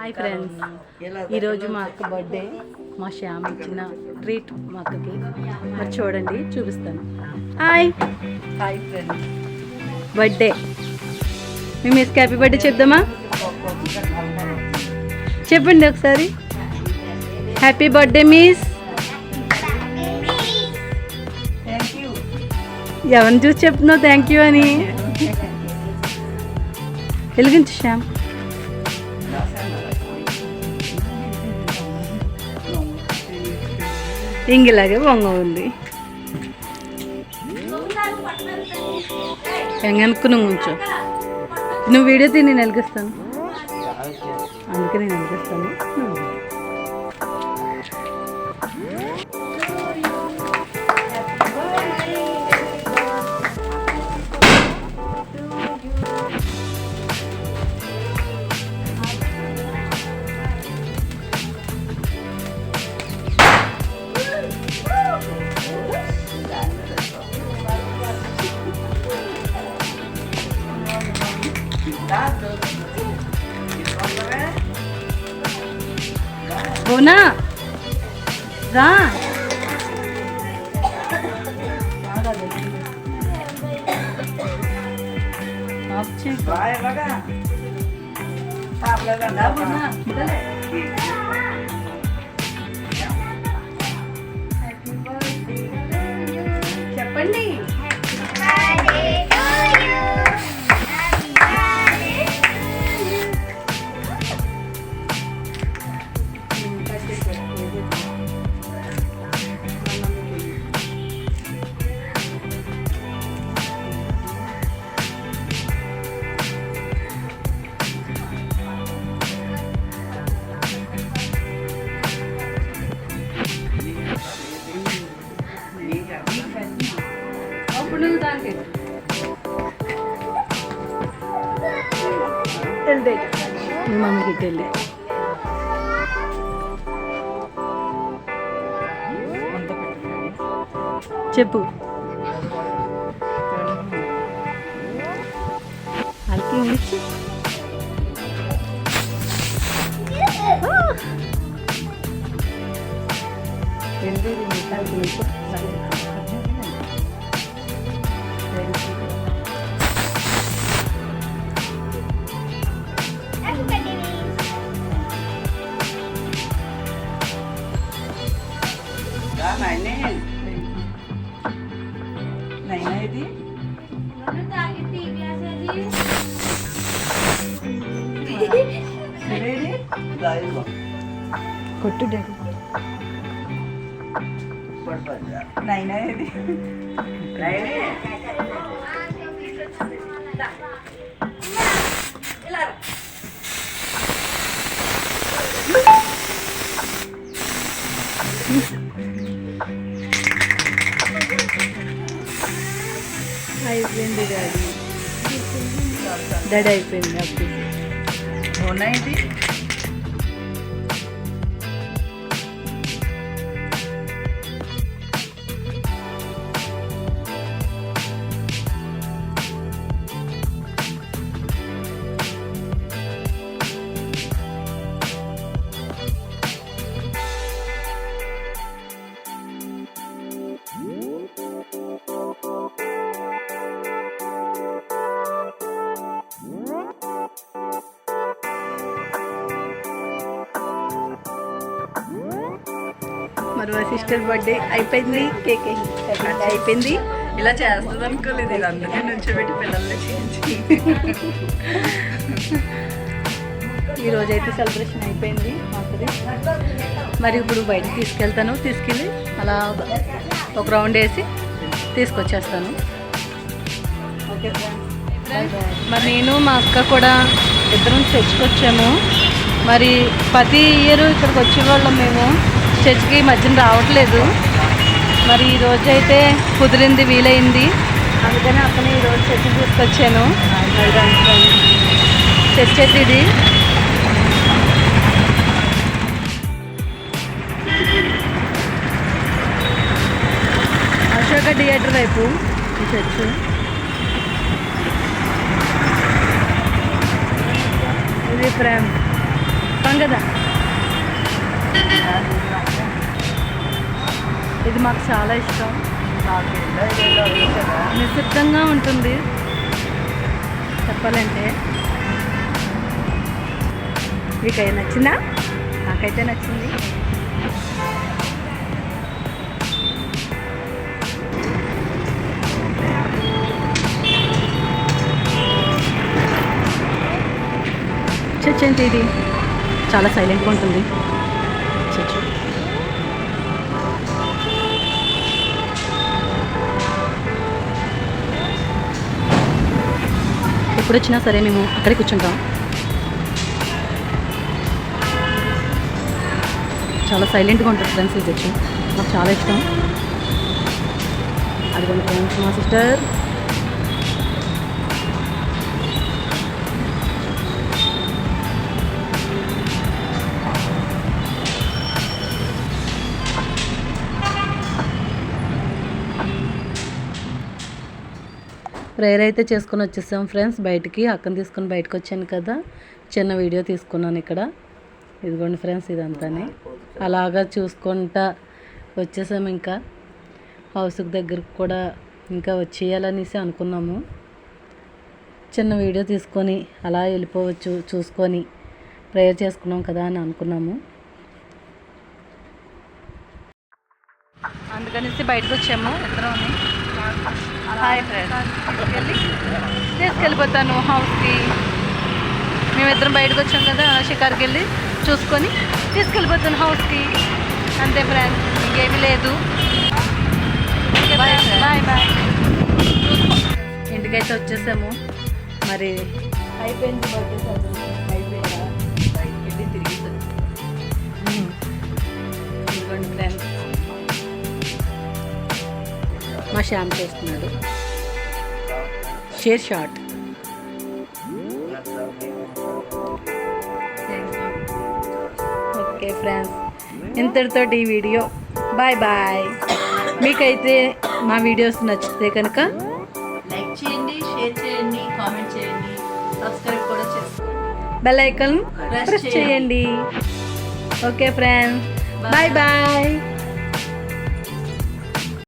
Hi friends, ఈరోజు మా అక్క బర్త్డే. మా శ్యామ్ ఇచ్చిన ట్రీట్ మా అక్కకి. మరి చూడండి, చూపిస్తాను. Hi hi friends, birthday. మీ మిస్కి హ్యాపీ బర్త్డే చెప్దామా? చెప్పండి ఒకసారి. Happy birthday miss. Thank you. ఎవరిని చూసి చెప్తున్నావు థ్యాంక్ యూ అని? వెలిగించు శ్యామ్. ఇంగిలాగే బొంగ ఉంది. వెంగనుకు నువ్వు ఉంచు. నువ్వు వీడియో తిని నేను వెలిగిస్తాను, అందుకే నేను వెలిగిస్తాను. ఓనా రా. చెప్పండి. మీ మమ్మీకి ఇట్టెళ్ళి చెప్పు. వాళ్ళకి ఇంగ్లీష్ ఇది కొట్టు డాడీ. నైనా ఇది అయిపోయింది డాడీ. డాడీ అయిపోయింది అప్పుడు. అవునా ఇది మరి మా సిస్టర్ బర్త్డే అయిపోయింది. కేక్ అయిపోయింది. ఇలా చేస్తుంది అనుకోలేదు. ఇది అందుకే నుంచోబెట్టి పిల్లల్ని చేయించి ఈరోజు అయితే సెలబ్రేషన్ అయిపోయింది మాకుది. మరి ఇప్పుడు బయటకు తీసుకెళ్తాను. తీసుకెళ్ళి అలా ఒక రౌండ్ వేసి తీసుకొచ్చేస్తాను. ఓకే ఫ్రెండ్స్, మరి నేను మా అక్క కూడా ఇద్దరం చర్చ్కి వచ్చాము. మరి ప్రతి ఇయర్ ఇక్కడికి వచ్చేవాళ్ళం మేము. చర్చ్కి మధ్యన రావట్లేదు. మరి ఈరోజు అయితే కుదిరింది, వీలైంది. అందుకని అక్కని ఈరోజు చర్చ్కి తీసుకొచ్చాను. చర్చ్ అయితే ఇది. అశోక థియేటర్ వైపు ఈ చర్చ్. ఇది ఫ్రేమ్ చెప్పాం కదా. ఇది మాకు చాలా ఇష్టం. నిశ్శబ్దంగా ఉంటుంది చెప్పాలంటే. మీకైతే నచ్చిందా? నాకైతే నచ్చింది. చర్చ్ ఏంటి ఇది? చాలా సైలెంట్గా ఉంటుంది చర్చ్. ఎప్పుడు వచ్చినా సరే మేము అక్కడే కూర్చుంటాం. చాలా సైలెంట్గా ఉంటుంది ఫ్రెండ్స్ ఈ చర్చ్. నాకు చాలా ఇష్టం. అదిగోండి ఫ్రెండ్స్ మా సిస్టర్. ప్రేయర్ అయితే చేసుకొని వచ్చేసాం ఫ్రెండ్స్ బయటికి. అక్కని తీసుకొని బయటకు వచ్చాను కదా, చిన్న వీడియో తీసుకున్నాను ఇక్కడ. ఇదిగోండి ఫ్రెండ్స్ ఇదంతానే. అలాగా చూసుకుంటా వచ్చేసాం. ఇంకా హౌస్కి దగ్గరకు కూడా ఇంకా వచ్చేయాలనేసి అనుకున్నాము. చిన్న వీడియో తీసుకొని అలా వెళ్ళిపోవచ్చు చూసుకొని, ప్రేయర్ చేసుకున్నాం కదా అని అనుకున్నాము. అందుకనేసి బయటకు వచ్చాము ఇద్దరం. హాయ్ ఫ్రెండ్స్, తీసుకెళ్ళిపోతాను హౌస్కి. మేమిద్దరం బయటకు వచ్చాం కదా, షికార్కి వెళ్ళి చూసుకొని తీసుకెళ్ళిపోతాను హౌస్కి. అంతే ఫ్రెండ్స్, ఇంకేమీ లేదు. Bye bye. ఇంటికైతే వచ్చేసాము. మరి అయిపోయింది బర్త్డే సెలబ్రేషన్. అయిపోయిందా? బయటికి వెళ్ళి తిరిగి ఇదిగోండి ఫ్రెండ్స్ మా శ్యామ్ చేస్తున్నాడు షేర్ షాట్. ఓకే ఫ్రెండ్స్, ఇంతటితో ఈ వీడియో. Bye bye. మీకైతే మా వీడియోస్ నచ్చితే కనుక లైక్ చేయండి, షేర్ చేయండి, కామెంట్ చేయండి, సబ్స్క్రైబ్ కూడా చేసుకోండి, బెల్ ఐకాన్ ప్రెస్ చేయండి. Okay friends, bye bye.